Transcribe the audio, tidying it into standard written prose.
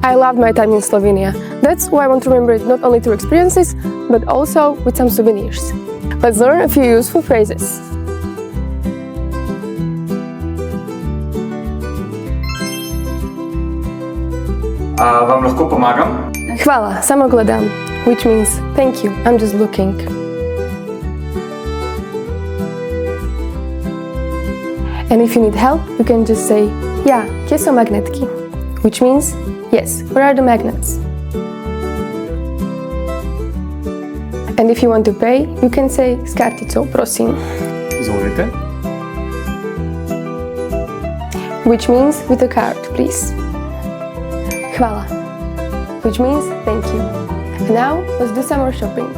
I loved my time in Slovenia. That's why I want to remember it not only through experiences, but also with some souvenirs. Let's learn a few useful phrases. Vam lahko pomagam? Hvala, samo gledam, which means thank you, I'm just looking. And if you need help, you can just say, ja, kje so magnetki? Which means, yes, where are the magnets? And if you want to pay, you can say, s kartico, prosim. Izvolite. Which means, with a card, please. Hvala, which means thank you. And now, let's do some more shopping.